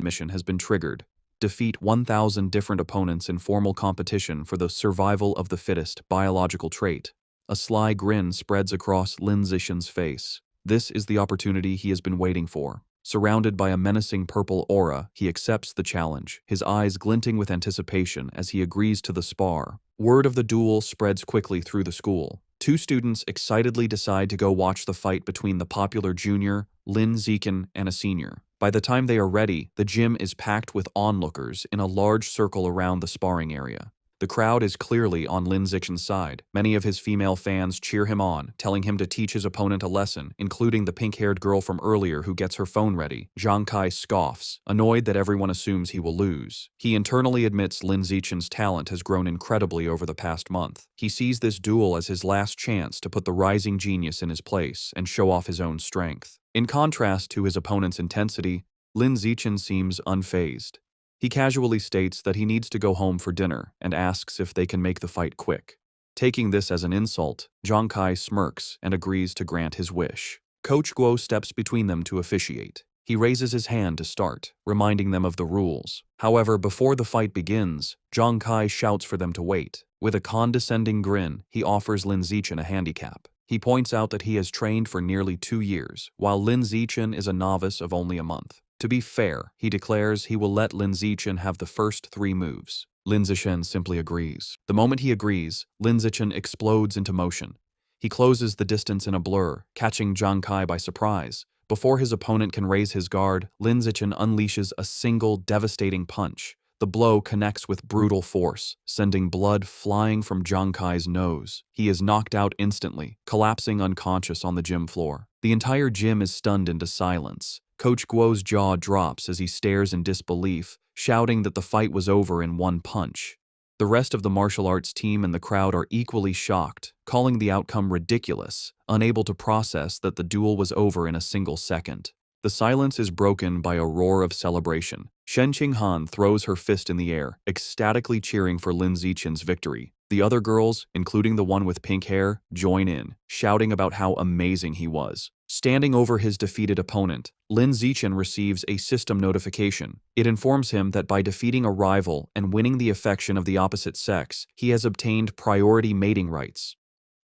mission has been triggered. Defeat 1,000 different opponents in formal competition for the survival of the fittest biological trait. A sly grin spreads across Lin Zixin's face. This is the opportunity he has been waiting for. Surrounded by a menacing purple aura, he accepts the challenge, his eyes glinting with anticipation as he agrees to the spar. Word of the duel spreads quickly through the school. Two students excitedly decide to go watch the fight between the popular junior, Lin Zixin, and a senior. By the time they are ready, the gym is packed with onlookers in a large circle around the sparring area. The crowd is clearly on Lin Zixin's side. Many of his female fans cheer him on, telling him to teach his opponent a lesson, including the pink-haired girl from earlier who gets her phone ready. Zhang Kai scoffs, annoyed that everyone assumes he will lose. He internally admits Lin Zixin's talent has grown incredibly over the past month. He sees this duel as his last chance to put the rising genius in his place and show off his own strength. In contrast to his opponent's intensity, Lin Zixin seems unfazed. He casually states that he needs to go home for dinner and asks if they can make the fight quick. Taking this as an insult, Zhang Kai smirks and agrees to grant his wish. Coach Guo steps between them to officiate. He raises his hand to start, reminding them of the rules. However, before the fight begins, Zhang Kai shouts for them to wait. With a condescending grin, he offers Lin Zixin a handicap. He points out that he has trained for nearly 2 years, while Lin Zixin is a novice of only a month. To be fair, he declares he will let Lin Zixin have the first 3 moves. Lin Zixin simply agrees. The moment he agrees, Lin Zixin explodes into motion. He closes the distance in a blur, catching Zhang Kai by surprise. Before his opponent can raise his guard, Lin Zixin unleashes a single devastating punch. The blow connects with brutal force, sending blood flying from Zhang Kai's nose. He is knocked out instantly, collapsing unconscious on the gym floor. The entire gym is stunned into silence. Coach Guo's jaw drops as he stares in disbelief, shouting that the fight was over in one punch. The rest of the martial arts team and the crowd are equally shocked, calling the outcome ridiculous, unable to process that the duel was over in a single second. The silence is broken by a roar of celebration. Shen Qinghan throws her fist in the air, ecstatically cheering for Lin Zixin's victory. The other girls, including the one with pink hair, join in, shouting about how amazing he was. Standing over his defeated opponent, Lin Zixin receives a system notification. It informs him that by defeating a rival and winning the affection of the opposite sex, he has obtained priority mating rights.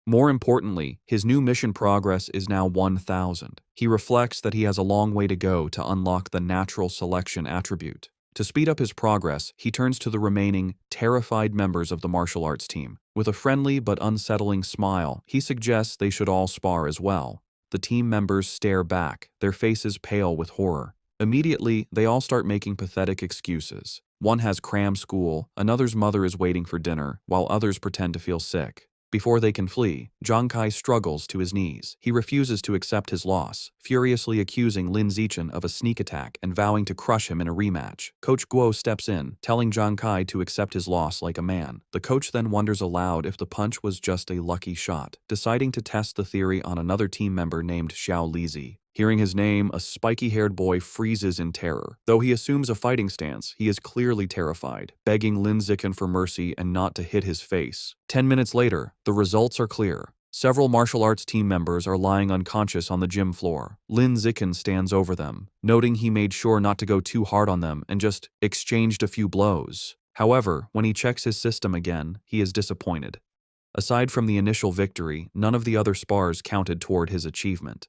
More importantly, his new mission progress is now 1,000. He reflects that he has a long way to go to unlock the natural selection attribute. To speed up his progress, he turns to the remaining, terrified members of the martial arts team. With a friendly but unsettling smile, he suggests they should all spar as well. The team members stare back, their faces pale with horror. Immediately, they all start making pathetic excuses. One has cram school, another's mother is waiting for dinner, while others pretend to feel sick. Before they can flee, Zhang Kai struggles to his knees. He refuses to accept his loss, furiously accusing Lin Zixin of a sneak attack and vowing to crush him in a rematch. Coach Guo steps in, telling Zhang Kai to accept his loss like a man. The coach then wonders aloud if the punch was just a lucky shot, deciding to test the theory on another team member named Xiao Lizi. Hearing his name, a spiky-haired boy freezes in terror. Though he assumes a fighting stance, he is clearly terrified, begging Lin Zixin for mercy and not to hit his face. 10 minutes later, the results are clear. Several martial arts team members are lying unconscious on the gym floor. Lin Zixin stands over them, noting he made sure not to go too hard on them and just exchanged a few blows. However, when he checks his system again, he is disappointed. Aside from the initial victory, none of the other spars counted toward his achievement.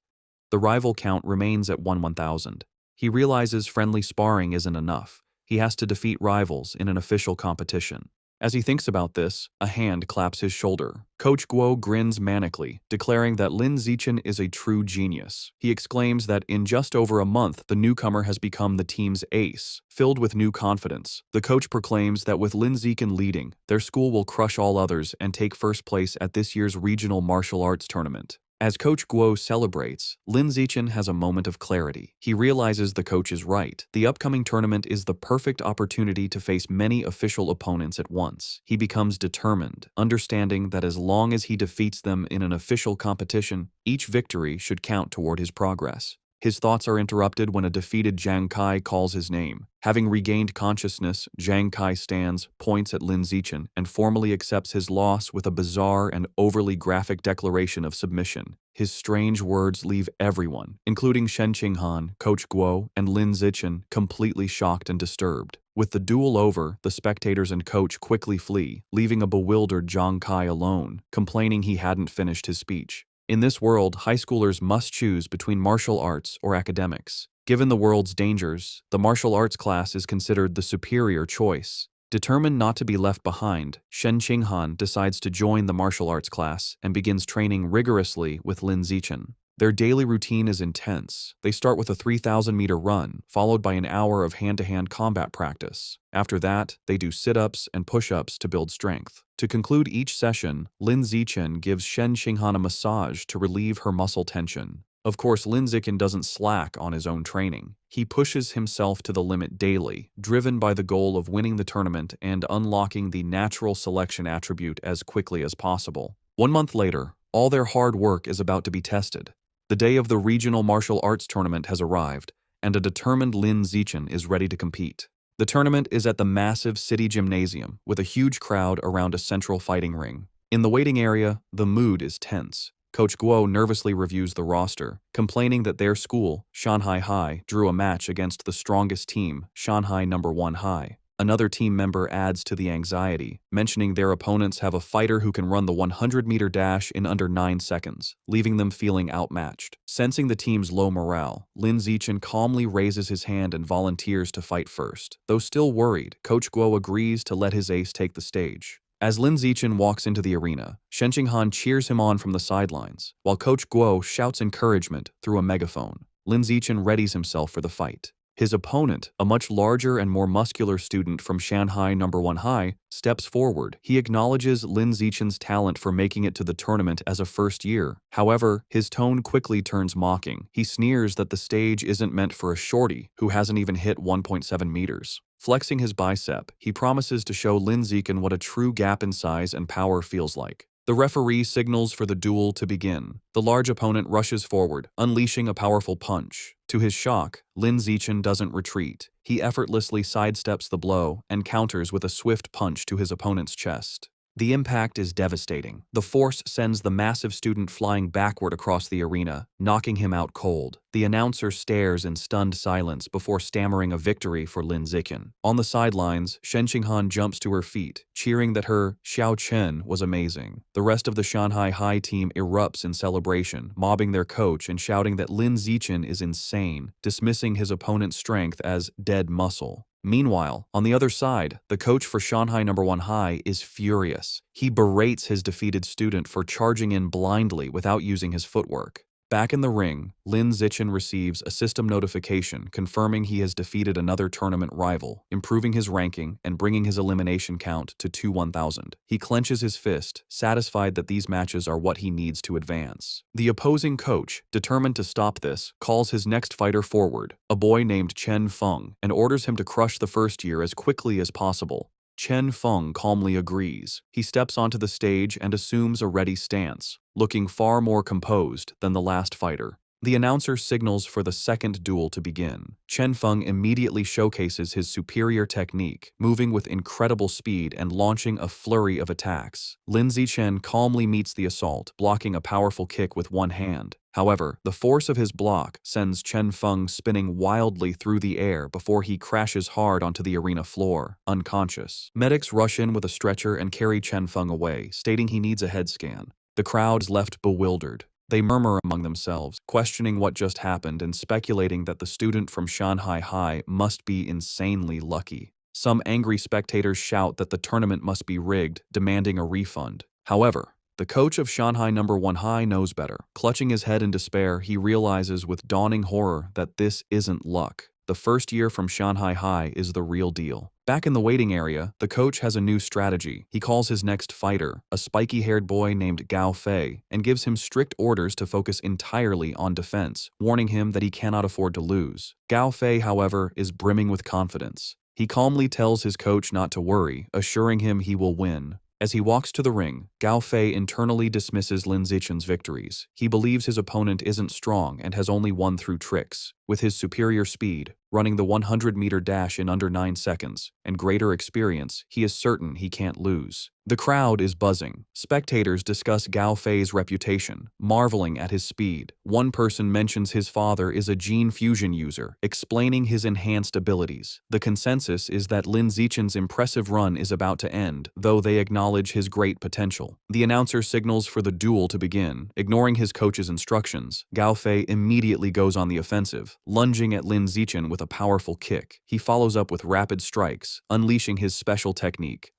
The rival count remains at 1,000. He realizes friendly sparring isn't enough. He has to defeat rivals in an official competition. As he thinks about this, a hand claps his shoulder. Coach Guo grins manically, declaring that Lin Zixin is a true genius. He exclaims that in just over a month, the newcomer has become the team's ace. Filled with new confidence, the coach proclaims that with Lin Zixin leading, their school will crush all others and take first place at this year's regional martial arts tournament. As Coach Guo celebrates, Lin Zixin has a moment of clarity. He realizes the coach is right. The upcoming tournament is the perfect opportunity to face many official opponents at once. He becomes determined, understanding that as long as he defeats them in an official competition, each victory should count toward his progress. His thoughts are interrupted when a defeated Jiang Kai calls his name. Having regained consciousness, Jiang Kai stands, points at Lin Zichen, and formally accepts his loss with a bizarre and overly graphic declaration of submission. His strange words leave everyone, including Shen Qinghan, Coach Guo, and Lin Zichen, completely shocked and disturbed. With the duel over, the spectators and coach quickly flee, leaving a bewildered Jiang Kai alone, complaining he hadn't finished his speech. In this world, high schoolers must choose between martial arts or academics. Given the world's dangers, the martial arts class is considered the superior choice. Determined not to be left behind, Shen Qinghan decides to join the martial arts class and begins training rigorously with Lin Zichen. Their daily routine is intense. They start with a 3,000-meter run, followed by an hour of hand-to-hand combat practice. After that, they do sit-ups and push-ups to build strength. To conclude each session, Lin Zichen gives Shen Qinghan a massage to relieve her muscle tension. Of course, Lin Zichen doesn't slack on his own training. He pushes himself to the limit daily, driven by the goal of winning the tournament and unlocking the natural selection attribute as quickly as possible. 1 month later, all their hard work is about to be tested. The day of the regional martial arts tournament has arrived, and a determined Lin Zichen is ready to compete. The tournament is at the massive city gymnasium, with a huge crowd around a central fighting ring. In the waiting area, the mood is tense. Coach Guo nervously reviews the roster, complaining that their school, Shanghai High, drew a match against the strongest team, Shanghai No. 1 High. Another team member adds to the anxiety, mentioning their opponents have a fighter who can run the 100-meter dash in under 9 seconds, leaving them feeling outmatched. Sensing the team's low morale, Lin Zichen calmly raises his hand and volunteers to fight first. Though still worried, Coach Guo agrees to let his ace take the stage. As Lin Zichen walks into the arena, Shen Qinghan cheers him on from the sidelines, while Coach Guo shouts encouragement through a megaphone. Lin Zichen readies himself for the fight. His opponent, a much larger and more muscular student from Shanghai No. 1 High, steps forward. He acknowledges Lin Zichen's talent for making it to the tournament as a first year. However, his tone quickly turns mocking. He sneers that the stage isn't meant for a shorty who hasn't even hit 1.7 meters. Flexing his bicep, he promises to show Lin Zichen what a true gap in size and power feels like. The referee signals for the duel to begin. The large opponent rushes forward, unleashing a powerful punch. To his shock, Lin Zichen doesn't retreat. He effortlessly sidesteps the blow and counters with a swift punch to his opponent's chest. The impact is devastating. The force sends the massive student flying backward across the arena, knocking him out cold. The announcer stares in stunned silence before stammering a victory for Lin Zichen. On the sidelines, Shen Qinghan jumps to her feet, cheering that her Xiao Chen was amazing. The rest of the Shanghai High team erupts in celebration, mobbing their coach and shouting that Lin Zichen is insane, dismissing his opponent's strength as dead muscle. Meanwhile, on the other side, the coach for Shanghai No. 1 High is furious. He berates his defeated student for charging in blindly without using his footwork. Back in the ring, Lin Zichen receives a system notification confirming he has defeated another tournament rival, improving his ranking and bringing his elimination count to 2-1000. He clenches his fist, satisfied that these matches are what he needs to advance. The opposing coach, determined to stop this, calls his next fighter forward, a boy named Chen Feng, and orders him to crush the first year as quickly as possible. Chen Feng calmly agrees. He steps onto the stage and assumes a ready stance, looking far more composed than the last fighter. The announcer signals for the second duel to begin. Chen Feng immediately showcases his superior technique, moving with incredible speed and launching a flurry of attacks. Lin Zichen calmly meets the assault, blocking a powerful kick with one hand. However, the force of his block sends Chen Feng spinning wildly through the air before he crashes hard onto the arena floor, unconscious. Medics rush in with a stretcher and carry Chen Feng away, stating he needs a head scan. The crowd is left bewildered. They murmur among themselves, questioning what just happened and speculating that the student from Shanghai High must be insanely lucky. Some angry spectators shout that the tournament must be rigged, demanding a refund. However, the coach of Shanghai No. 1 High knows better. Clutching his head in despair, he realizes with dawning horror that this isn't luck. The first year from Shanghai High is the real deal. Back in the waiting area, the coach has a new strategy. He calls his next fighter, a spiky-haired boy named Gao Fei, and gives him strict orders to focus entirely on defense, warning him that he cannot afford to lose. Gao Fei, however, is brimming with confidence. He calmly tells his coach not to worry, assuring him he will win. As he walks to the ring, Gao Fei internally dismisses Lin Zichen's victories. He believes his opponent isn't strong and has only won through tricks. With his superior speed, running the 100-meter dash in under 9 seconds, and greater experience, he is certain he can't lose. The crowd is buzzing. Spectators discuss Gao Fei's reputation, marveling at his speed. One person mentions his father is a gene fusion user, explaining his enhanced abilities. The consensus is that Lin Zichen's impressive run is about to end, though they acknowledge his great potential. The announcer signals for the duel to begin. Ignoring his coach's instructions, Gao Fei immediately goes on the offensive, lunging at Lin Zichen with a powerful kick. He follows up with rapid strikes, unleashing his special technique,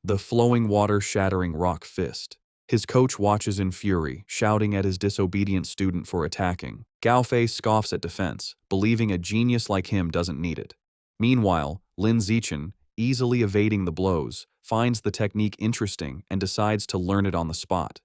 the flowing water-shattering rock fist. His coach watches in fury, shouting at his disobedient student for attacking. Gao Fei scoffs at defense, believing a genius like him doesn't need it. Meanwhile, Lin Zichen, easily evading the blows, finds the technique interesting and decides to learn it on the spot.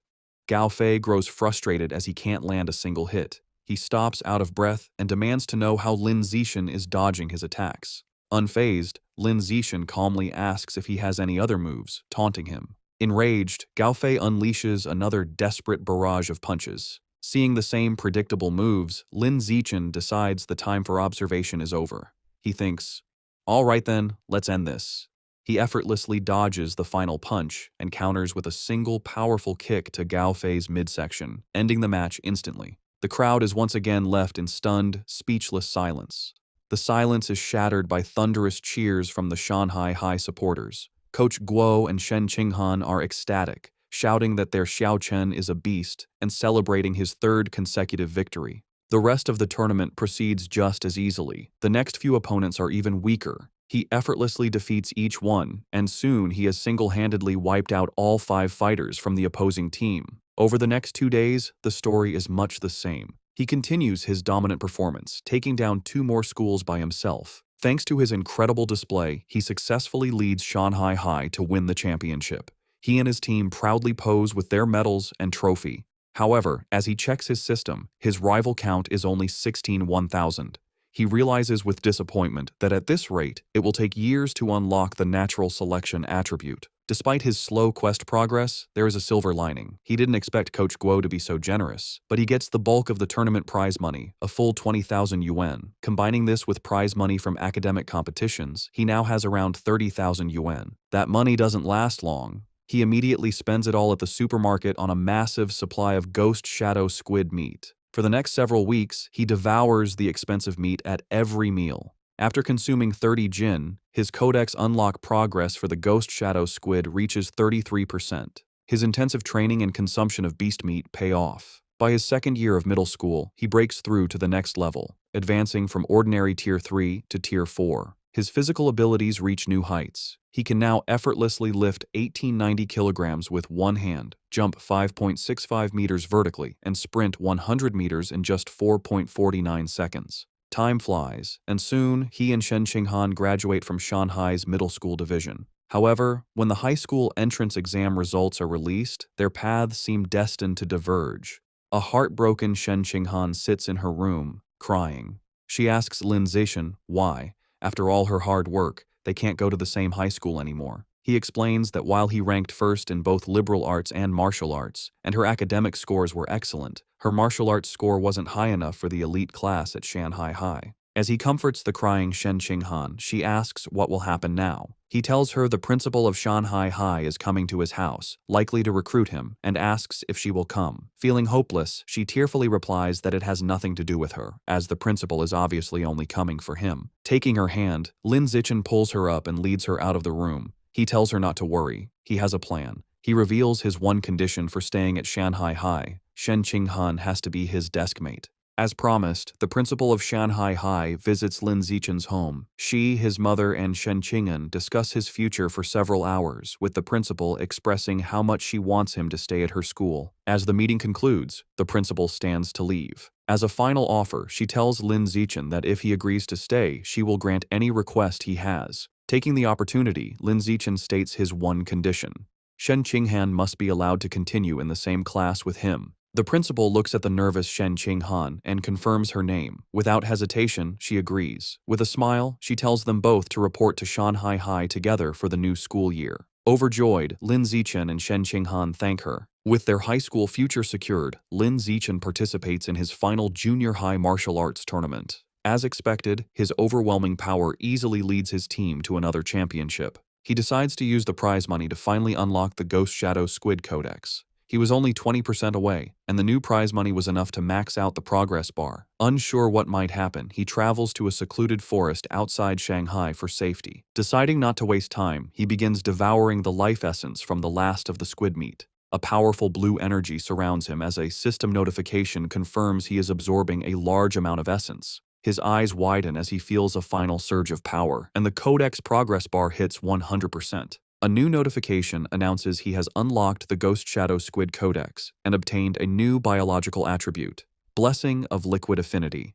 Gao Fei grows frustrated as he can't land a single hit. He stops out of breath and demands to know how Lin Zichen is dodging his attacks. Unfazed, Lin Zichen calmly asks if he has any other moves, taunting him. Enraged, Gao Fei unleashes another desperate barrage of punches. Seeing the same predictable moves, Lin Zichen decides the time for observation is over. He thinks, "All right then, let's end this." He effortlessly dodges the final punch and counters with a single powerful kick to Gao Fei's midsection, ending the match instantly. The crowd is once again left in stunned, speechless silence. The silence is shattered by thunderous cheers from the Shanghai High supporters. Coach Guo and Shen Qinghan are ecstatic, shouting that their Xiao Chen is a beast and celebrating his third consecutive victory. The rest of the tournament proceeds just as easily. The next few opponents are even weaker. He effortlessly defeats each one, and soon he has single-handedly wiped out all 5 fighters from the opposing team. Over the next 2 days, the story is much the same. He continues his dominant performance, taking down 2 more schools by himself. Thanks to his incredible display, he successfully leads Shanghai High to win the championship. He and his team proudly pose with their medals and trophy. However, as he checks his system, his rival count is only 16,000. He realizes with disappointment that at this rate, it will take years to unlock the natural selection attribute. Despite his slow quest progress, there is a silver lining. He didn't expect Coach Guo to be so generous, but he gets the bulk of the tournament prize money, a full 20,000 yuan. Combining this with prize money from academic competitions, he now has around 30,000 yuan. That money doesn't last long. He immediately spends it all at the supermarket on a massive supply of ghost shadow squid meat. For the next several weeks, he devours the expensive meat at every meal. After consuming 30 jin, his codex unlock progress for the ghost shadow squid reaches 33%. His intensive training and consumption of beast meat pay off. By his second year of middle school, he breaks through to the next level, advancing from ordinary Tier 3 to Tier 4. His physical abilities reach new heights. He can now effortlessly lift 1890 kilograms with one hand, jump 5.65 meters vertically, and sprint 100 meters in just 4.49 seconds. Time flies, and soon he and Shen Qinghan graduate from Shanghai's middle school division. However, when the high school entrance exam results are released, their paths seem destined to diverge. A heartbroken Shen Qinghan sits in her room, crying. She asks Lin Zichen why, after all her hard work, they can't go to the same high school anymore. He explains that while he ranked first in both liberal arts and martial arts, and her academic scores were excellent, her martial arts score wasn't high enough for the elite class at Shanghai High. As he comforts the crying Shen Qinghan, she asks what will happen now. He tells her the principal of Shanghai High is coming to his house, likely to recruit him, and asks if she will come. Feeling hopeless, she tearfully replies that it has nothing to do with her, as the principal is obviously only coming for him. Taking her hand, Lin Zichen pulls her up and leads her out of the room. He tells her not to worry. He has a plan. He reveals his one condition for staying at Shanghai High. Shen Qinghan has to be his deskmate. As promised, the principal of Shanghai High visits Lin Zichen's home. She, his mother, and Shen Qinghan discuss his future for several hours, with the principal expressing how much she wants him to stay at her school. As the meeting concludes, the principal stands to leave. As a final offer, she tells Lin Zichen that if he agrees to stay, she will grant any request he has. Taking the opportunity, Lin Zichen states his one condition. Shen Qinghan must be allowed to continue in the same class with him. The principal looks at the nervous Shen Qinghan and confirms her name. Without hesitation, she agrees. With a smile, she tells them both to report to Shanghai High together for the new school year. Overjoyed, Lin Zichen and Shen Qinghan thank her. With their high school future secured, Lin Zichen participates in his final junior high martial arts tournament. As expected, his overwhelming power easily leads his team to another championship. He decides to use the prize money to finally unlock the Ghost Shadow Squid Codex. He was only 20% away, and the new prize money was enough to max out the progress bar. Unsure what might happen, he travels to a secluded forest outside Shanghai for safety. Deciding not to waste time, he begins devouring the life essence from the last of the squid meat. A powerful blue energy surrounds him as a system notification confirms he is absorbing a large amount of essence. His eyes widen as he feels a final surge of power, and the Codex progress bar hits 100%. A new notification announces he has unlocked the Ghost Shadow Squid Codex and obtained a new biological attribute, Blessing of Liquid Affinity.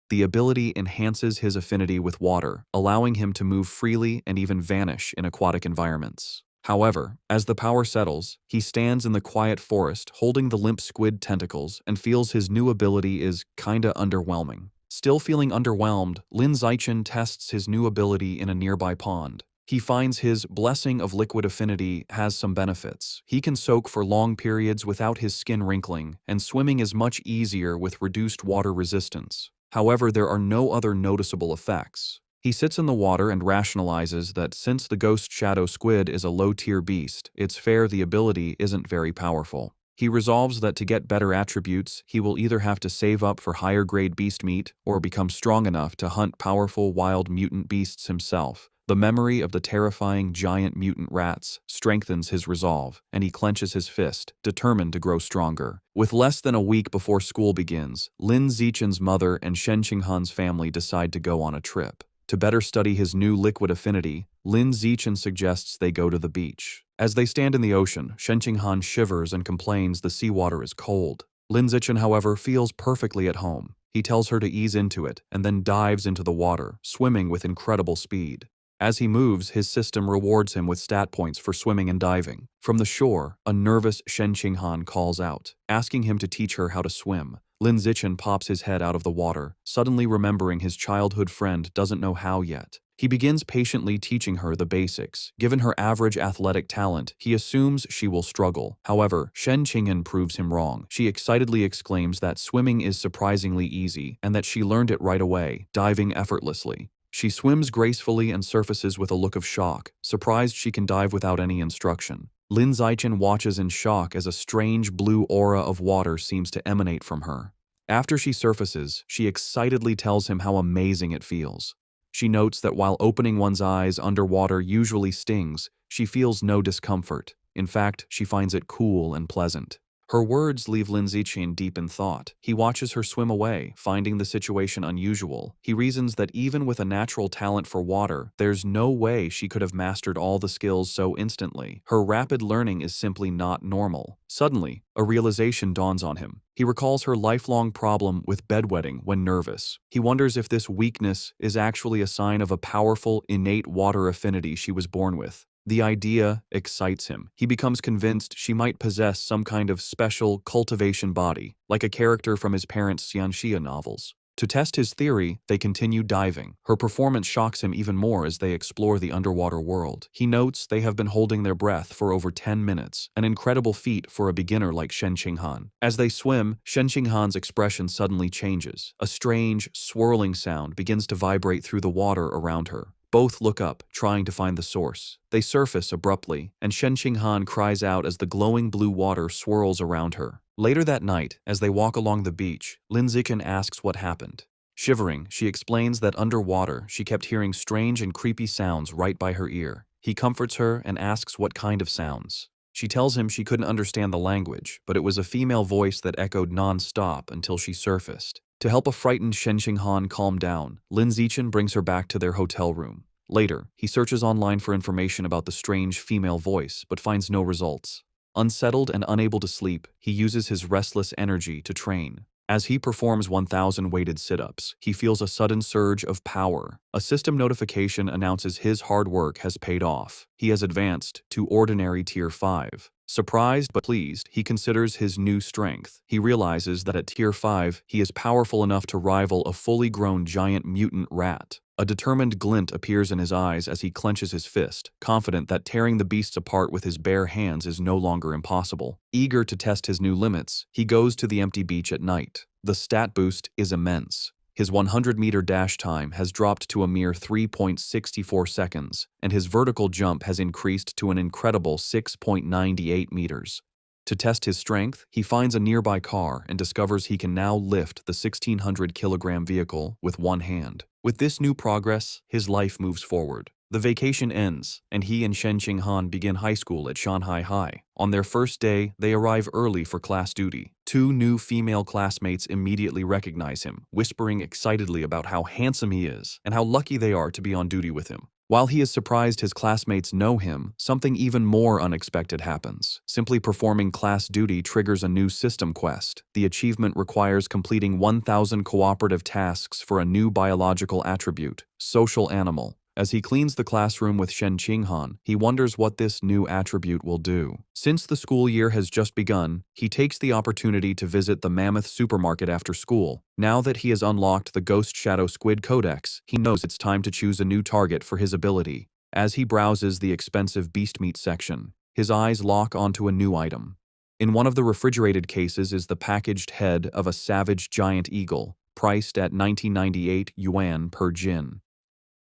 The ability enhances his affinity with water, allowing him to move freely and even vanish in aquatic environments. However, as the power settles, he stands in the quiet forest holding the limp squid tentacles and feels his new ability is kinda underwhelming. Still feeling underwhelmed, Lin Zichen tests his new ability in a nearby pond. He finds his Blessing of Liquid Affinity has some benefits. He can soak for long periods without his skin wrinkling, and swimming is much easier with reduced water resistance. However, there are no other noticeable effects. He sits in the water and rationalizes that since the Ghost Shadow Squid is a low-tier beast, it's fair the ability isn't very powerful. He resolves that to get better attributes, he will either have to save up for higher-grade beast meat or become strong enough to hunt powerful wild mutant beasts himself. The memory of the terrifying giant mutant rats strengthens his resolve, and he clenches his fist, determined to grow stronger. With less than a week before school begins, Lin Zichen's mother and Shen Qinghan's family decide to go on a trip. To better study his new liquid affinity, Lin Zichen suggests they go to the beach. As they stand in the ocean, Shen Qinghan shivers and complains the seawater is cold. Lin Zichen, however, feels perfectly at home. He tells her to ease into it, and then dives into the water, swimming with incredible speed. As he moves, his system rewards him with stat points for swimming and diving. From the shore, a nervous Shen Qinghan calls out, asking him to teach her how to swim. Lin Zichen pops his head out of the water, suddenly remembering his childhood friend doesn't know how yet. He begins patiently teaching her the basics. Given her average athletic talent, he assumes she will struggle. However, Shen Qinghan proves him wrong. She excitedly exclaims that swimming is surprisingly easy and that she learned it right away, diving effortlessly. She swims gracefully and surfaces with a look of shock, surprised she can dive without any instruction. Lin Zichen watches in shock as a strange blue aura of water seems to emanate from her. After she surfaces, she excitedly tells him how amazing it feels. She notes that while opening one's eyes underwater usually stings, she feels no discomfort. In fact, she finds it cool and pleasant. Her words leave Lin Zichen deep in thought. He watches her swim away, finding the situation unusual. He reasons that even with a natural talent for water, there's no way she could have mastered all the skills so instantly. Her rapid learning is simply not normal. Suddenly, a realization dawns on him. He recalls her lifelong problem with bedwetting when nervous. He wonders if this weakness is actually a sign of a powerful, innate water affinity she was born with. The idea excites him. He becomes convinced she might possess some kind of special cultivation body, like a character from his parents' Xianxia novels. To test his theory, they continue diving. Her performance shocks him even more as they explore the underwater world. He notes they have been holding their breath for over 10 minutes, an incredible feat for a beginner like Shen Qinghan. As they swim, Shen Qinghan's expression suddenly changes. A strange, swirling sound begins to vibrate through the water around her. Both look up, trying to find the source. They surface abruptly, and Shen Qinghan cries out as the glowing blue water swirls around her. Later that night, as they walk along the beach, Lin Zichen asks what happened. Shivering, she explains that underwater, she kept hearing strange and creepy sounds right by her ear. He comforts her and asks what kind of sounds. She tells him she couldn't understand the language, but it was a female voice that echoed non-stop until she surfaced. To help a frightened Shen Qinghan calm down, Lin Zichen brings her back to their hotel room. Later, he searches online for information about the strange female voice, but finds no results. Unsettled and unable to sleep, he uses his restless energy to train. As he performs 1,000 weighted sit-ups, he feels a sudden surge of power. A system notification announces his hard work has paid off. He has advanced to Ordinary Tier 5. Surprised but pleased, he considers his new strength. He realizes that at Tier 5, he is powerful enough to rival a fully grown giant mutant rat. A determined glint appears in his eyes as he clenches his fist, confident that tearing the beasts apart with his bare hands is no longer impossible. Eager to test his new limits, he goes to the empty beach at night. The stat boost is immense. His 100-meter dash time has dropped to a mere 3.64 seconds, and his vertical jump has increased to an incredible 6.98 meters. To test his strength, he finds a nearby car and discovers he can now lift the 1,600-kilogram vehicle with one hand. With this new progress, his life moves forward. The vacation ends, and he and Shen Qinghan begin high school at Shanghai High. On their first day, they arrive early for class duty. Two new female classmates immediately recognize him, whispering excitedly about how handsome he is and how lucky they are to be on duty with him. While he is surprised his classmates know him, something even more unexpected happens. Simply performing class duty triggers a new system quest. The achievement requires completing 1,000 cooperative tasks for a new biological attribute, social animal. As he cleans the classroom with Shen Qinghan, he wonders what this new attribute will do. Since the school year has just begun, he takes the opportunity to visit the Mammoth supermarket after school. Now that he has unlocked the Ghost Shadow Squid Codex, he knows it's time to choose a new target for his ability. As he browses the expensive beast meat section, his eyes lock onto a new item. In one of the refrigerated cases is the packaged head of a savage giant eagle, priced at 1998 yuan per jin.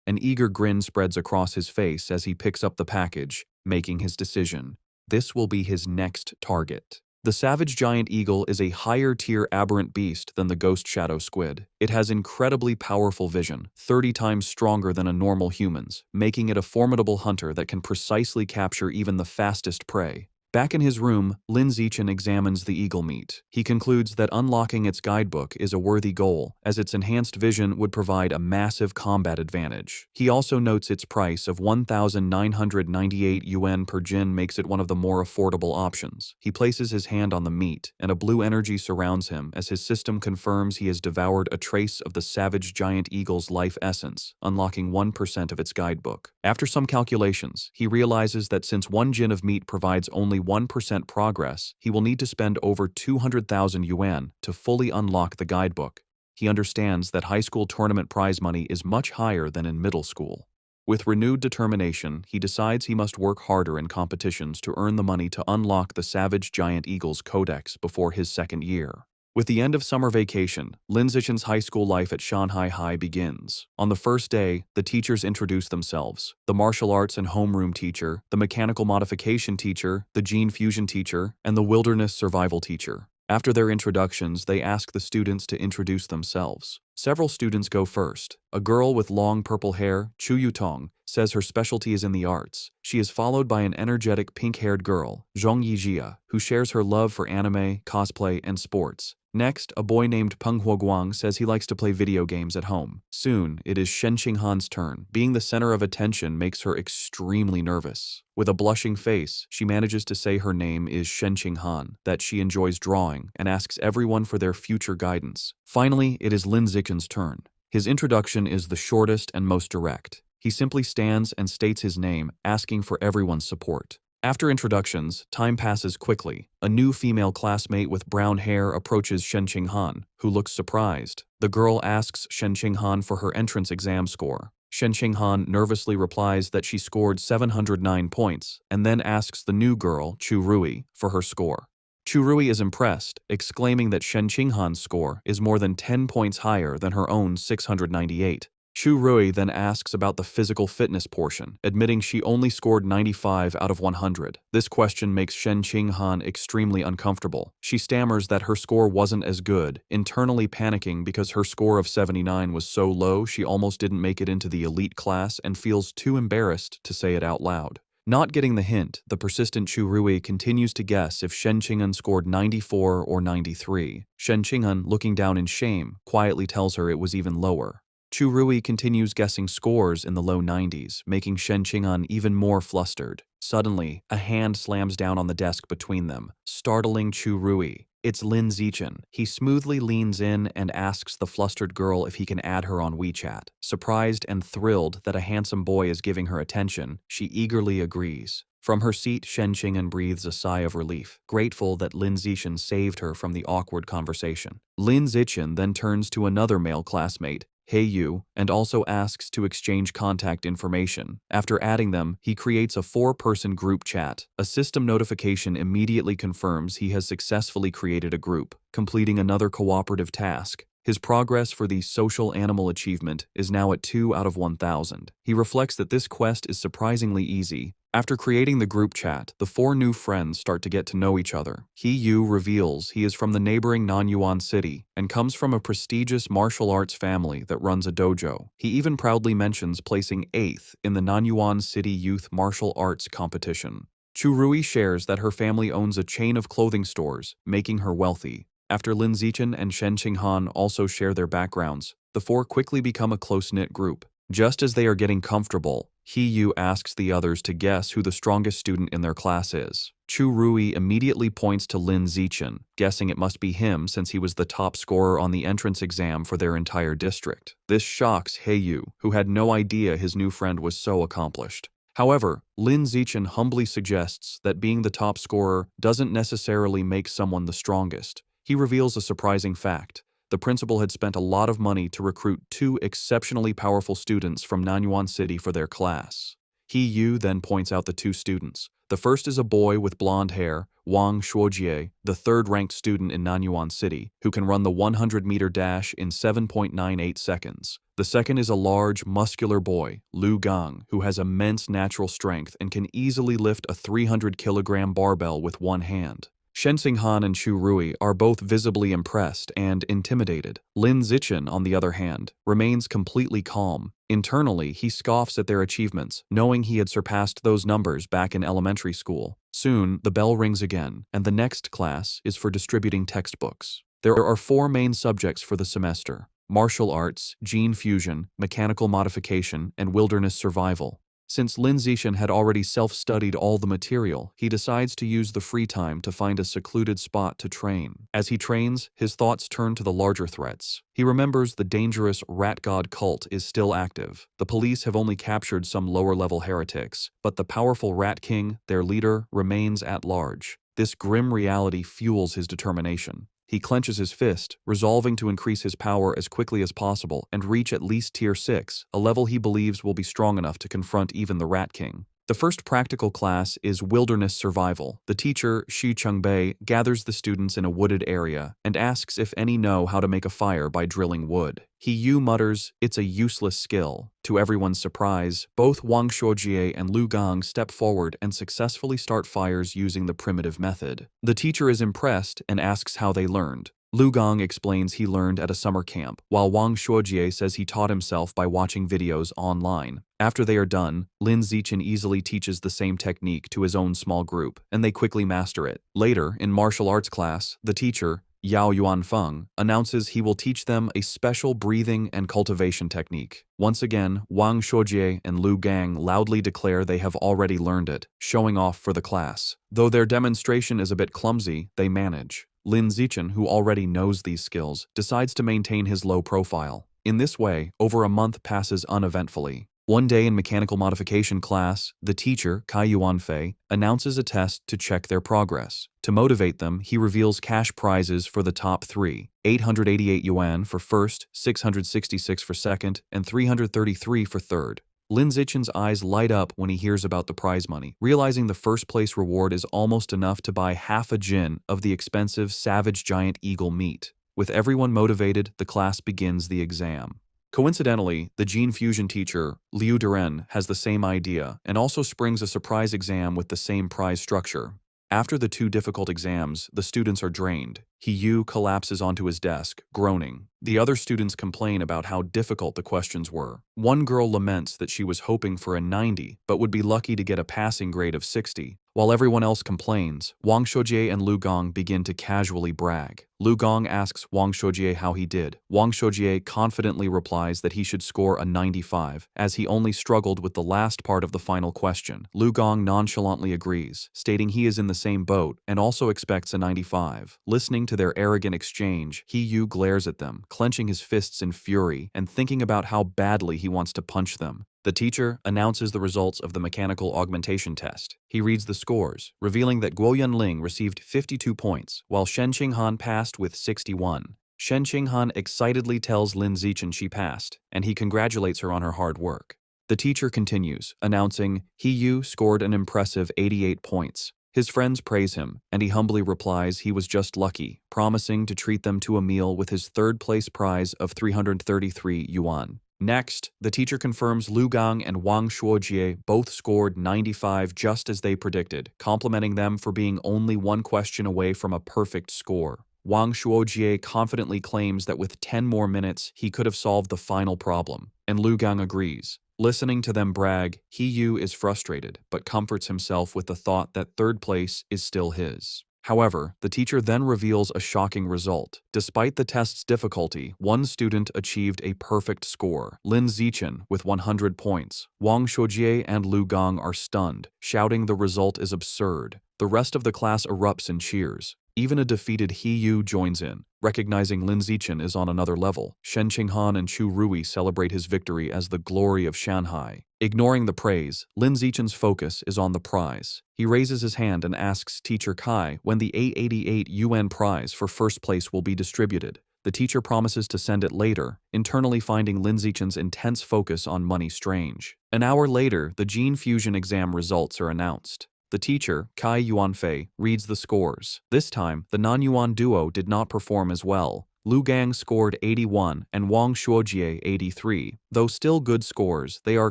An eager grin spreads across his face as he picks up the package, making his decision. This will be his next target. The savage giant eagle is a higher-tier aberrant beast than the ghost shadow squid. It has incredibly powerful vision, 30 times stronger than a normal human's, making it a formidable hunter that can precisely capture even the fastest prey. Back in his room, Lin Zichen examines the eagle meat. He concludes that unlocking its guidebook is a worthy goal, as its enhanced vision would provide a massive combat advantage. He also notes its price of 1,998 yuan per jin makes it one of the more affordable options. He places his hand on the meat, and a blue energy surrounds him as his system confirms he has devoured a trace of the savage giant eagle's life essence, unlocking 1% of its guidebook. After some calculations, he realizes that since 1 jin of meat provides only 1% progress, he will need to spend over 200,000 yuan to fully unlock the guidebook. He understands that high school tournament prize money is much higher than in middle school. With renewed determination, he decides he must work harder in competitions to earn the money to unlock the Savage Giant Eagle's codex before his second year. With the end of summer vacation, Lin Zichen's high school life at Shanghai High begins. On the first day, the teachers introduce themselves: the martial arts and homeroom teacher, the mechanical modification teacher, the gene fusion teacher, and the wilderness survival teacher. After their introductions, they ask the students to introduce themselves. Several students go first. A girl with long purple hair, Chu Yutong, says her specialty is in the arts. She is followed by an energetic pink-haired girl, Zhong Yijia, who shares her love for anime, cosplay, and sports. Next, a boy named Peng Huoguang says he likes to play video games at home. Soon, it is Shen Qinghan's turn. Being the center of attention makes her extremely nervous. With a blushing face, she manages to say her name is Shen Qinghan, that she enjoys drawing, and asks everyone for their future guidance. Finally, it is Lin Zichen's turn. His introduction is the shortest and most direct. He simply stands and states his name, asking for everyone's support. After introductions, time passes quickly. A new female classmate with brown hair approaches Shen Qinghan, who looks surprised. The girl asks Shen Qinghan for her entrance exam score. Shen Qinghan nervously replies that she scored 709 points, and then asks the new girl, Chu Rui, for her score. Chu Rui is impressed, exclaiming that Shen Qinghan's score is more than 10 points higher than her own 698. Chu Rui then asks about the physical fitness portion, admitting she only scored 95 out of 100. This question makes Shen Qinghan extremely uncomfortable. She stammers that her score wasn't as good, internally panicking because her score of 79 was so low she almost didn't make it into the elite class and feels too embarrassed to say it out loud. Not getting the hint, the persistent Chu Rui continues to guess if Shen Qinghan scored 94 or 93. Shen Qinghan, looking down in shame, quietly tells her it was even lower. Chu Rui continues guessing scores in the low 90s, making Shen Qinghan even more flustered. Suddenly, a hand slams down on the desk between them, startling Chu Rui. It's Lin Zichen. He smoothly leans in and asks the flustered girl if he can add her on WeChat. Surprised and thrilled that a handsome boy is giving her attention, she eagerly agrees. From her seat, Shen Qing'an breathes a sigh of relief, grateful that Lin Zichen saved her from the awkward conversation. Lin Zichen then turns to another male classmate, Hey Yu, and also asks to exchange contact information. After adding them, he creates a 4-person group chat. A system notification immediately confirms he has successfully created a group, completing another cooperative task. His progress for the social animal achievement is now at 2 out of 1,000. He reflects that this quest is surprisingly easy. After creating the group chat, the 4 new friends start to get to know each other. He Yu reveals he is from the neighboring Nanyuan city and comes from a prestigious martial arts family that runs a dojo. He even proudly mentions placing 8th in the Nanyuan City Youth Martial Arts competition. Chu Rui shares that her family owns a chain of clothing stores, making her wealthy. After Lin Zichen and Shen Qinghan also share their backgrounds, the 4 quickly become a close-knit group. Just as they are getting comfortable, He Yu asks the others to guess who the strongest student in their class is. Chu Rui immediately points to Lin Zichen, guessing it must be him since he was the top scorer on the entrance exam for their entire district. This shocks He Yu, who had no idea his new friend was so accomplished. However, Lin Zichen humbly suggests that being the top scorer doesn't necessarily make someone the strongest. He reveals a surprising fact. The principal had spent a lot of money to recruit 2 exceptionally powerful students from Nanyuan City for their class. He Yu then points out the 2 students. The first is a boy with blonde hair, Wang Shuojie, the 3rd-ranked student in Nanyuan City, who can run the 100-meter dash in 7.98 seconds. The second is a large, muscular boy, Lu Gang, who has immense natural strength and can easily lift a 300-kilogram barbell with one hand. Shen Qinghan and Chu Rui are both visibly impressed and intimidated. Lin Zichen, on the other hand, remains completely calm. Internally, he scoffs at their achievements, knowing he had surpassed those numbers back in elementary school. Soon, the bell rings again, and the next class is for distributing textbooks. There are 4 main subjects for the semester: martial arts, gene fusion, mechanical modification, and wilderness survival. Since Lin Zichen had already self-studied all the material, he decides to use the free time to find a secluded spot to train. As he trains, his thoughts turn to the larger threats. He remembers the dangerous rat god cult is still active. The police have only captured some lower-level heretics, but the powerful Rat King, their leader, remains at large. This grim reality fuels his determination. He clenches his fist, resolving to increase his power as quickly as possible and reach at least Tier 6, a level he believes will be strong enough to confront even the Rat King. The first practical class is Wilderness Survival. The teacher, Xu Chungbei, gathers the students in a wooded area and asks if any know how to make a fire by drilling wood. He Yu mutters, "It's a useless skill." To everyone's surprise, both Wang Shuojie and Lu Gang step forward and successfully start fires using the primitive method. The teacher is impressed and asks how they learned. Lu Gang explains he learned at a summer camp, while Wang Shuojie says he taught himself by watching videos online. After they are done, Lin Zichen easily teaches the same technique to his own small group, and they quickly master it. Later, in martial arts class, the teacher, Yao Yuanfeng, announces he will teach them a special breathing and cultivation technique. Once again, Wang Shuojie and Lu Gang loudly declare they have already learned it, showing off for the class. Though their demonstration is a bit clumsy, they manage. Lin Zichen, who already knows these skills, decides to maintain his low profile. In this way, over a month passes uneventfully. One day in mechanical modification class, the teacher, Kai Yuanfei, announces a test to check their progress. To motivate them, he reveals cash prizes for the top 3, 888 yuan for first, 666 for second, and 333 for third. Lin Zichen's eyes light up when he hears about the prize money, realizing the first-place reward is almost enough to buy half a jin of the expensive savage giant eagle meat. With everyone motivated, the class begins the exam. Coincidentally, the gene fusion teacher, Liu Duren, has the same idea and also springs a surprise exam with the same prize structure. After the 2 difficult exams, the students are drained. He Yu collapses onto his desk, groaning. The other students complain about how difficult the questions were. One girl laments that she was hoping for a 90, but would be lucky to get a passing grade of 60. While everyone else complains, Wang Shuojie and Lu Gang begin to casually brag. Lu Gang asks Wang Shuojie how he did. Wang Shuojie confidently replies that he should score a 95, as he only struggled with the last part of the final question. Lu Gang nonchalantly agrees, stating he is in the same boat and also expects a 95. Listening to their arrogant exchange, He Yu glares at them, clenching his fists in fury and thinking about how badly he wants to punch them. The teacher announces the results of the mechanical augmentation test. He reads the scores, revealing that Guo Yunling received 52 points, while Shen Qinghan passed with 61. Shen Qinghan excitedly tells Lin Zichen she passed, and he congratulates her on her hard work. The teacher continues, announcing, He Yu scored an impressive 88 points. His friends praise him, and he humbly replies he was just lucky, promising to treat them to a meal with his third-place prize of 333 yuan. Next, the teacher confirms Lu Gang and Wang Shuojie both scored 95 just as they predicted, complimenting them for being only one question away from a perfect score. Wang Shuojie confidently claims that with 10 more minutes, he could have solved the final problem, and Lu Gang agrees. Listening to them brag, He Yu is frustrated, but comforts himself with the thought that third place is still his. However, the teacher then reveals a shocking result. Despite the test's difficulty, one student achieved a perfect score, Lin Zichen, with 100 points. Wang Shuojie and Lu Gang are stunned, shouting the result is absurd. The rest of the class erupts in cheers. Even a defeated He Yu joins in. Recognizing Lin Zichen is on another level, Shen Qinghan and Chu Rui celebrate his victory as the glory of Shanghai. Ignoring the praise, Lin Zichen's focus is on the prize. He raises his hand and asks Teacher Kai when the 888 yuan prize for first place will be distributed. The teacher promises to send it later, internally finding Lin Zichen's intense focus on money strange. An hour later, the gene fusion exam results are announced. The teacher, Kai Yuanfei, reads the scores. This time, the non-Yuan duo did not perform as well. Lu Gang scored 81 and Wang Shuojie 83. Though still good scores, they are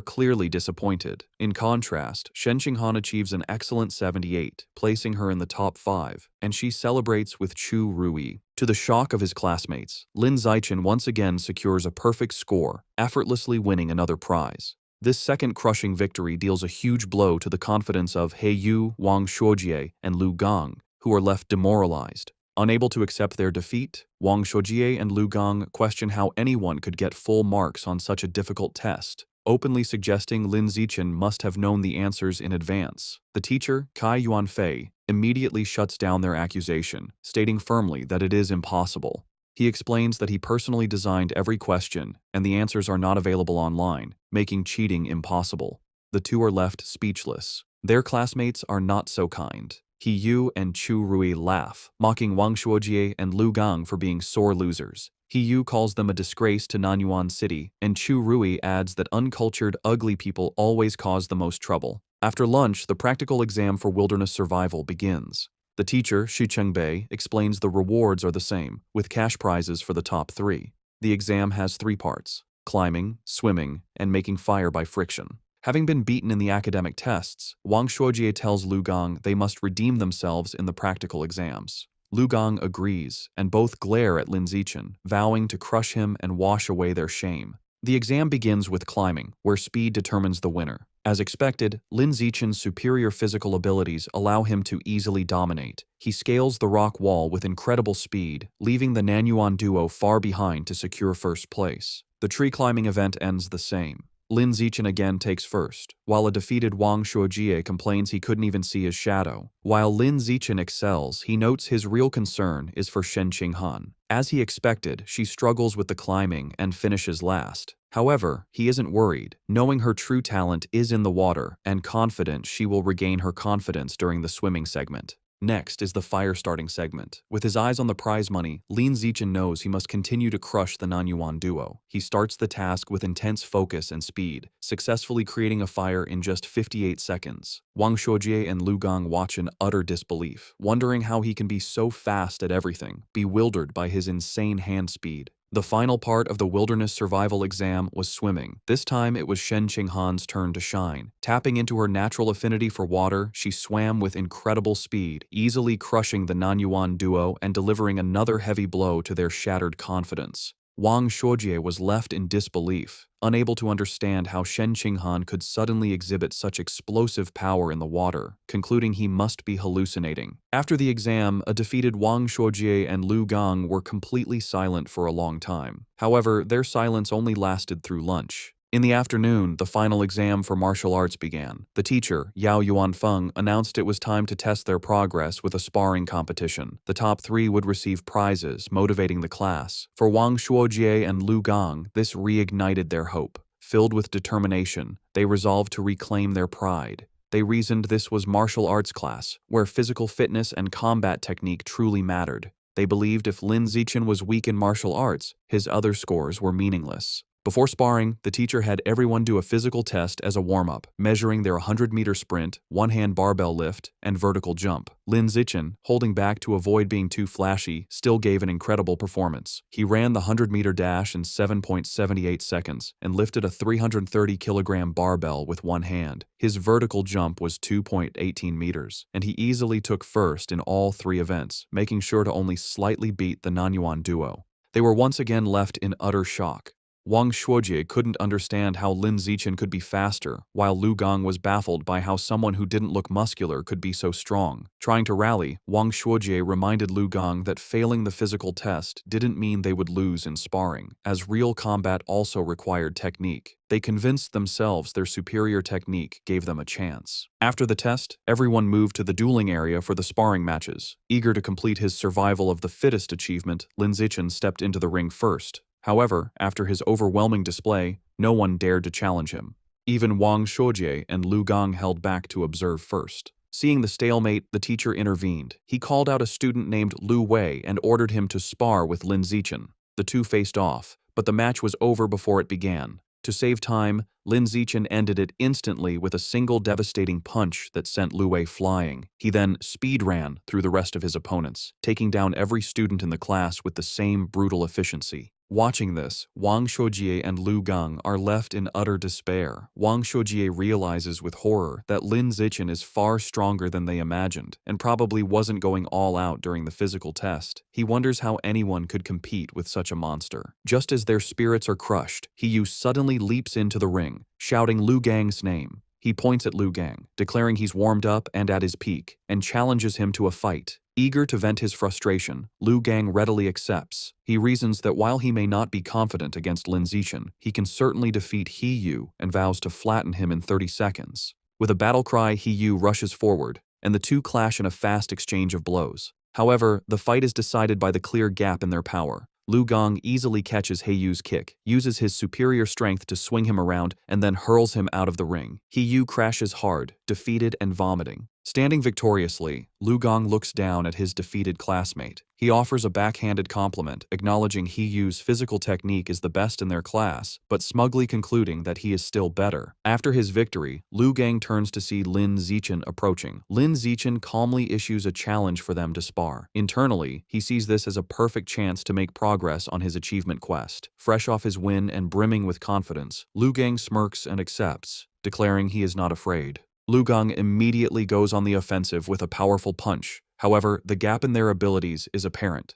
clearly disappointed. In contrast, Shen Qinghan achieves an excellent 78, placing her in the top 5, and she celebrates with Chu Rui. To the shock of his classmates, Lin Zichen once again secures a perfect score, effortlessly winning another prize. This second crushing victory deals a huge blow to the confidence of He Yu, Wang Shuojie, and Lu Gang, who are left demoralized. Unable to accept their defeat, Wang Shuojie and Lu Gang question how anyone could get full marks on such a difficult test, openly suggesting Lin Zichen must have known the answers in advance. The teacher, Kai Yuanfei, immediately shuts down their accusation, stating firmly that it is impossible. He explains that he personally designed every question, and the answers are not available online, making cheating impossible. The two are left speechless. Their classmates are not so kind. He Yu and Chu Rui laugh, mocking Wang Shuojie and Lu Gang for being sore losers. He Yu calls them a disgrace to Nanyuan City, and Chu Rui adds that uncultured, ugly people always cause the most trouble. After lunch, the practical exam for wilderness survival begins. The teacher, Xu Chengbei, explains the rewards are the same, with cash prizes for the top 3. The exam has 3 parts: climbing, swimming, and making fire by friction. Having been beaten in the academic tests, Wang Shuojie tells Lu Gang they must redeem themselves in the practical exams. Lu Gang agrees, and both glare at Lin Zichen, vowing to crush him and wash away their shame. The exam begins with climbing, where speed determines the winner. As expected, Lin Zichen's superior physical abilities allow him to easily dominate. He scales the rock wall with incredible speed, leaving the Nanyuan duo far behind to secure first place. The tree climbing event ends the same. Lin Zichen again takes first, while a defeated Wang Shuojie complains he couldn't even see his shadow. While Lin Zichen excels, he notes his real concern is for Shen Qinghan. As he expected, she struggles with the climbing and finishes last. However, he isn't worried, knowing her true talent is in the water and confident she will regain her confidence during the swimming segment. Next is the fire-starting segment. With his eyes on the prize money, Lin Zichen knows he must continue to crush the Nanyuan duo. He starts the task with intense focus and speed, successfully creating a fire in just 58 seconds. Wang Shuojie and Lu Gang watch in utter disbelief, wondering how he can be so fast at everything, bewildered by his insane hand speed. The final part of the wilderness survival exam was swimming. This time it was Shen Qinghan's turn to shine. Tapping into her natural affinity for water, she swam with incredible speed, easily crushing the Nanyuan duo and delivering another heavy blow to their shattered confidence. Wang Shuojie was left in disbelief, unable to understand how Shen Qinghan could suddenly exhibit such explosive power in the water, concluding he must be hallucinating. After the exam, a defeated Wang Shuojie and Lu Gang were completely silent for a long time. However, their silence only lasted through lunch. In the afternoon, the final exam for martial arts began. The teacher, Yao Yuanfeng, announced it was time to test their progress with a sparring competition. The top 3 would receive prizes, motivating the class. For Wang Shuojie and Lu Gang, this reignited their hope. Filled with determination, they resolved to reclaim their pride. They reasoned this was martial arts class, where physical fitness and combat technique truly mattered. They believed if Lin Zichen was weak in martial arts, his other scores were meaningless. Before sparring, the teacher had everyone do a physical test as a warm-up, measuring their 100-meter sprint, one-hand barbell lift, and vertical jump. Lin Zichen, holding back to avoid being too flashy, still gave an incredible performance. He ran the 100-meter dash in 7.78 seconds and lifted a 330-kilogram barbell with one hand. His vertical jump was 2.18 meters, and he easily took first in all three events, making sure to only slightly beat the Nanyuan duo. They were once again left in utter shock. Wang Shuojie couldn't understand how Lin Zichen could be faster, while Lu Gong was baffled by how someone who didn't look muscular could be so strong. Trying to rally, Wang Shuojie reminded Lu Gong that failing the physical test didn't mean they would lose in sparring, as real combat also required technique. They convinced themselves their superior technique gave them a chance. After the test, everyone moved to the dueling area for the sparring matches. Eager to complete his survival of the fittest achievement, Lin Zichen stepped into the ring first. However, after his overwhelming display, no one dared to challenge him. Even Wang Shuojie and Lu Gong held back to observe first. Seeing the stalemate, the teacher intervened. He called out a student named Lu Wei and ordered him to spar with Lin Zichen. The two faced off, but the match was over before it began. To save time, Lin Zichen ended it instantly with a single devastating punch that sent Lu Wei flying. He then speed ran through the rest of his opponents, taking down every student in the class with the same brutal efficiency. Watching this, Wang Shuojie and Lu Gong are left in utter despair. Wang Shuojie realizes with horror that Lin Zichen is far stronger than they imagined and probably wasn't going all out during the physical test. He wonders how anyone could compete with such a monster. Just as their spirits are crushed, He suddenly leaps into the ring, shouting Lu Gang's name. He points at Lu Gang, declaring he's warmed up and at his peak, and challenges him to a fight. Eager to vent his frustration, Lu Gang readily accepts. He reasons that while he may not be confident against Lin Zichen, he can certainly defeat He Yu and vows to flatten him in 30 seconds. With a battle cry, He Yu rushes forward, and the two clash in a fast exchange of blows. However, the fight is decided by the clear gap in their power. Lu Gong easily catches He Yu's kick, uses his superior strength to swing him around, and then hurls him out of the ring. He Yu crashes hard, defeated and vomiting. Standing victoriously, Lu Gong looks down at his defeated classmate. He offers a backhanded compliment, acknowledging He Yu's physical technique is the best in their class, but smugly concluding that he is still better. After his victory, Lu Gang turns to see Lin Zichen approaching. Lin Zichen calmly issues a challenge for them to spar. Internally, he sees this as a perfect chance to make progress on his achievement quest. Fresh off his win and brimming with confidence, Lu Gang smirks and accepts, declaring he is not afraid. Lu Gong immediately goes on the offensive with a powerful punch. However, the gap in their abilities is apparent.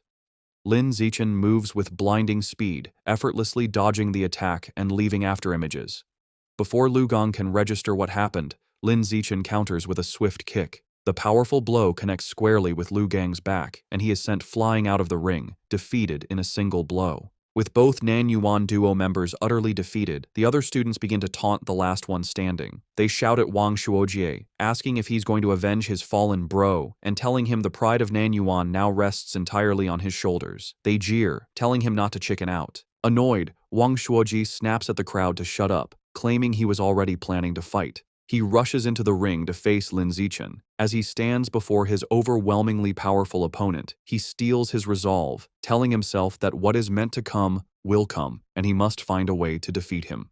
Lin Zichen moves with blinding speed, effortlessly dodging the attack and leaving afterimages. Before Lu Gong can register what happened, Lin Zichen counters with a swift kick. The powerful blow connects squarely with Lu Gang's back, and he is sent flying out of the ring, defeated in a single blow. With both Nanyuan duo members utterly defeated, the other students begin to taunt the last one standing. They shout at Wang Shuojie, asking if he's going to avenge his fallen bro, and telling him the pride of Nanyuan now rests entirely on his shoulders. They jeer, telling him not to chicken out. Annoyed, Wang Shuojie snaps at the crowd to shut up, claiming he was already planning to fight. He rushes into the ring to face Lin Zichen. As he stands before his overwhelmingly powerful opponent, he steels his resolve, telling himself that what is meant to come will come, and he must find a way to defeat him.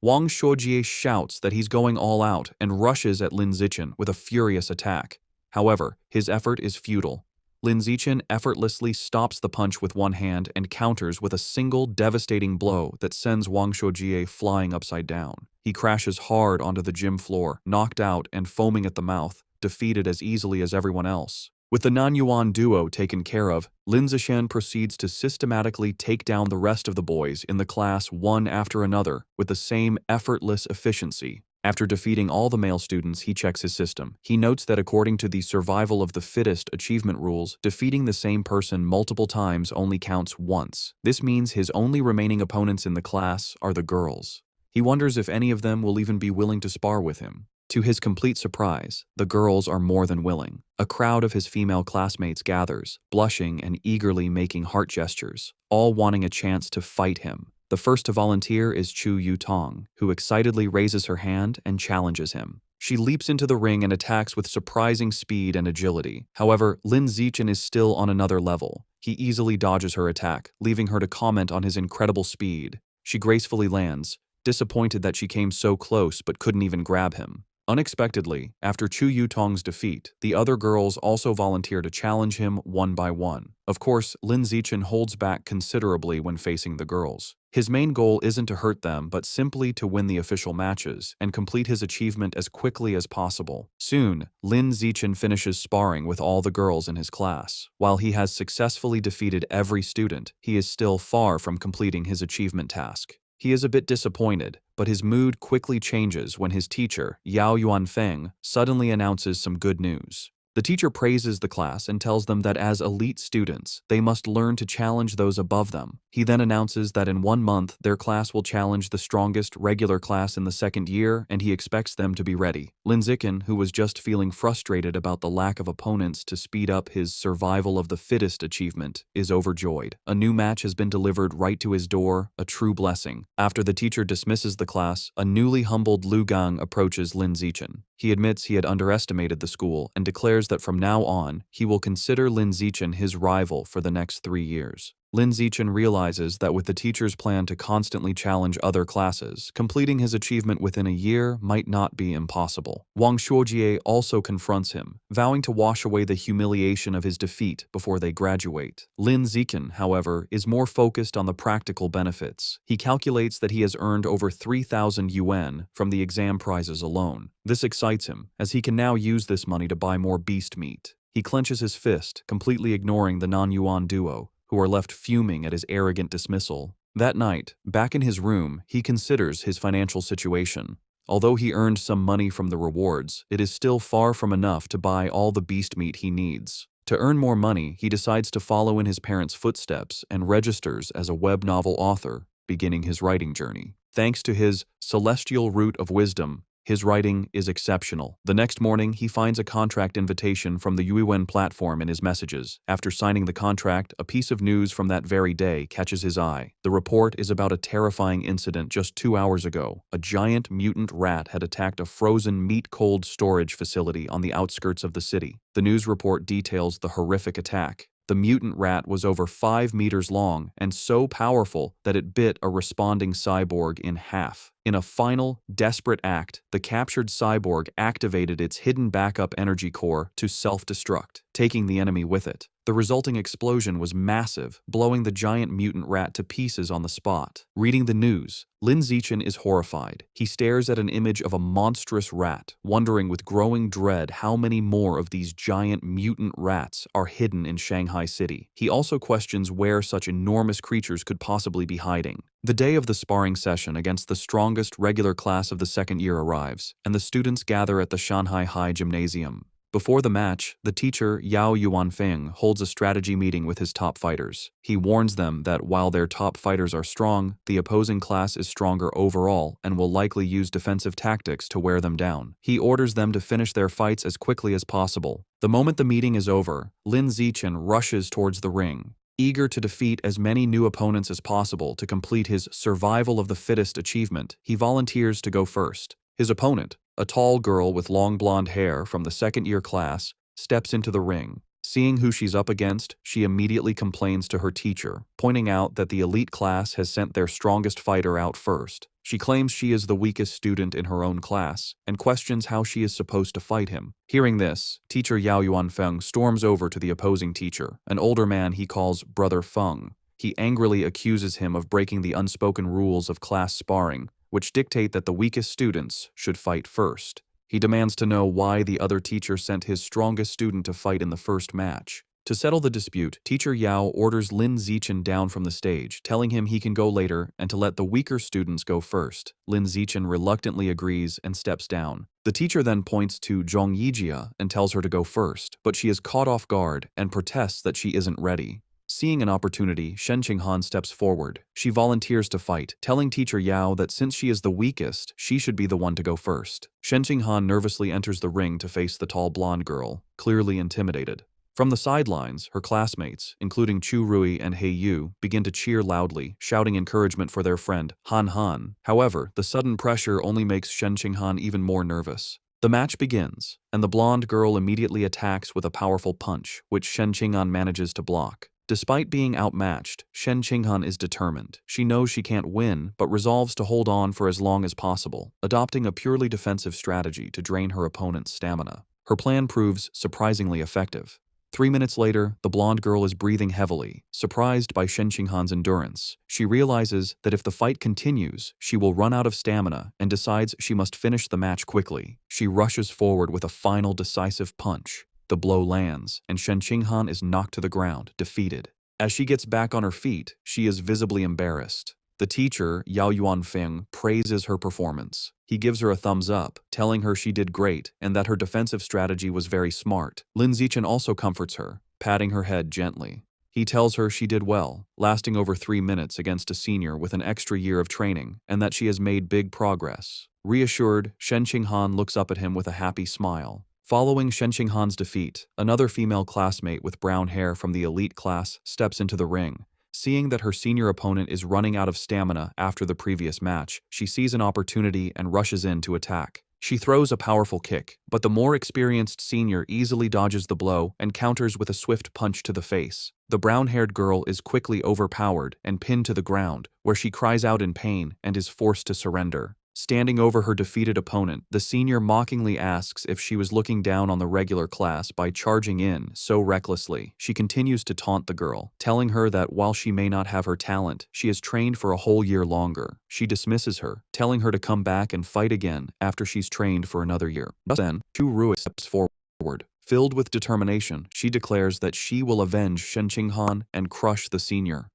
Wang Shuojie shouts that he's going all out and rushes at Lin Zichen with a furious attack. However, his effort is futile. Lin Zichen effortlessly stops the punch with one hand and counters with a single devastating blow that sends Wang Shuojie flying upside down. He crashes hard onto the gym floor, knocked out and foaming at the mouth, defeated as easily as everyone else. With the Nanyuan duo taken care of, Lin Zichen proceeds to systematically take down the rest of the boys in the class one after another with the same effortless efficiency. After defeating all the male students, he checks his system. He notes that according to the survival of the fittest achievement rules, defeating the same person multiple times only counts once. This means his only remaining opponents in the class are the girls. He wonders if any of them will even be willing to spar with him. To his complete surprise, the girls are more than willing. A crowd of his female classmates gathers, blushing and eagerly making heart gestures, all wanting a chance to fight him. The first to volunteer is Chu Yutong, who excitedly raises her hand and challenges him. She leaps into the ring and attacks with surprising speed and agility. However, Lin Zichen is still on another level. He easily dodges her attack, leaving her to comment on his incredible speed. She gracefully lands, disappointed that she came so close but couldn't even grab him. Unexpectedly, after Chu Yutong's defeat, the other girls also volunteer to challenge him one by one. Of course, Lin Zichen holds back considerably when facing the girls. His main goal isn't to hurt them but simply to win the official matches and complete his achievement as quickly as possible. Soon, Lin Zichen finishes sparring with all the girls in his class. While he has successfully defeated every student, he is still far from completing his achievement task. He is a bit disappointed, but his mood quickly changes when his teacher, Yao Yuanfeng, suddenly announces some good news. The teacher praises the class and tells them that as elite students, they must learn to challenge those above them. He then announces that in 1 month, their class will challenge the strongest regular class in the second year, and he expects them to be ready. Lin Zichen, who was just feeling frustrated about the lack of opponents to speed up his survival of the fittest achievement, is overjoyed. A new match has been delivered right to his door, a true blessing. After the teacher dismisses the class, a newly humbled Lu Gang approaches Lin Zichen. He admits he had underestimated the school and declares that from now on, he will consider Lin Zichen his rival for the next 3 years. Lin Zichen realizes that with the teacher's plan to constantly challenge other classes, completing his achievement within a year might not be impossible. Wang Shuojie also confronts him, vowing to wash away the humiliation of his defeat before they graduate. Lin Zichen, however, is more focused on the practical benefits. He calculates that he has earned over 3,000 yuan from the exam prizes alone. This excites him, as he can now use this money to buy more beast meat. He clenches his fist, completely ignoring the non-yuan duo, who are left fuming at his arrogant dismissal. That night, back in his room, he considers his financial situation. Although he earned some money from the rewards, it is still far from enough to buy all the beast meat he needs. To earn more money, he decides to follow in his parents' footsteps and registers as a web novel author, beginning his writing journey. Thanks to his celestial root of wisdom, his writing is exceptional. The next morning, he finds a contract invitation from the Yuiwen platform in his messages. After signing the contract, a piece of news from that very day catches his eye. The report is about a terrifying incident just 2 hours ago. A giant mutant rat had attacked a frozen meat-cold storage facility on the outskirts of the city. The news report details the horrific attack. The mutant rat was over 5 meters long and so powerful that it bit a responding cyborg in half. In a final, desperate act, the captured cyborg activated its hidden backup energy core to self-destruct, taking the enemy with it. The resulting explosion was massive, blowing the giant mutant rat to pieces on the spot. Reading the news, Lin Zichen is horrified. He stares at an image of a monstrous rat, wondering with growing dread how many more of these giant mutant rats are hidden in Shanghai City. He also questions where such enormous creatures could possibly be hiding. The day of the sparring session against the strongest regular class of the second year arrives, and the students gather at the Shanghai High Gymnasium. Before the match, the teacher, Yao Yuanfeng, holds a strategy meeting with his top fighters. He warns them that while their top fighters are strong, the opposing class is stronger overall and will likely use defensive tactics to wear them down. He orders them to finish their fights as quickly as possible. The moment the meeting is over, Lin Zichen rushes towards the ring, eager to defeat as many new opponents as possible to complete his survival of the fittest achievement. He volunteers to go first. His opponent, a tall girl with long blonde hair from the second-year class, steps into the ring. Seeing who she's up against, she immediately complains to her teacher, pointing out that the elite class has sent their strongest fighter out first. She claims she is the weakest student in her own class, and questions how she is supposed to fight him. Hearing this, teacher Yao Yuanfeng storms over to the opposing teacher, an older man he calls Brother Feng. He angrily accuses him of breaking the unspoken rules of class sparring, which dictate that the weakest students should fight first. He demands to know why the other teacher sent his strongest student to fight in the first match. To settle the dispute, teacher Yao orders Lin Zichen down from the stage, telling him he can go later and to let the weaker students go first. Lin Zichen reluctantly agrees and steps down. The teacher then points to Zhong Yijia and tells her to go first, but she is caught off guard and protests that she isn't ready. Seeing an opportunity, Shen Qinghan steps forward. She volunteers to fight, telling teacher Yao that since she is the weakest, she should be the one to go first. Shen Qinghan nervously enters the ring to face the tall blonde girl, clearly intimidated. From the sidelines, her classmates, including Chu Rui and Hei Yu, begin to cheer loudly, shouting encouragement for their friend, Han Han. However, the sudden pressure only makes Shen Qinghan even more nervous. The match begins, and the blonde girl immediately attacks with a powerful punch, which Shen Qinghan manages to block. Despite being outmatched, Shen Qinghan is determined. She knows she can't win, but resolves to hold on for as long as possible, adopting a purely defensive strategy to drain her opponent's stamina. Her plan proves surprisingly effective. 3 minutes later, the blonde girl is breathing heavily. Surprised by Shen Qinghan's endurance, she realizes that if the fight continues, she will run out of stamina and decides she must finish the match quickly. She rushes forward with a final decisive punch. The blow lands, and Shen Qinghan is knocked to the ground, defeated. As she gets back on her feet, she is visibly embarrassed. The teacher, Yao Yuanfeng, praises her performance. He gives her a thumbs up, telling her she did great and that her defensive strategy was very smart. Lin Zichen also comforts her, patting her head gently. He tells her she did well, lasting over 3 minutes against a senior with an extra year of training, and that she has made big progress. Reassured, Shen Qinghan looks up at him with a happy smile. Following Shen Qinghan's defeat, another female classmate with brown hair from the elite class steps into the ring. Seeing that her senior opponent is running out of stamina after the previous match, she sees an opportunity and rushes in to attack. She throws a powerful kick, but the more experienced senior easily dodges the blow and counters with a swift punch to the face. The brown-haired girl is quickly overpowered and pinned to the ground, where she cries out in pain and is forced to surrender. Standing over her defeated opponent, the senior mockingly asks if she was looking down on the regular class by charging in so recklessly. She continues to taunt the girl, telling her that while she may not have her talent, she has trained for a whole year longer. She dismisses her, telling her to come back and fight again after she's trained for another year. Then, Chu Rui steps forward. Filled with determination, she declares that she will avenge Shen Qinghan and crush the senior.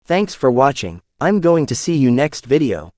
Thanks for watching. I'm going to see you next video.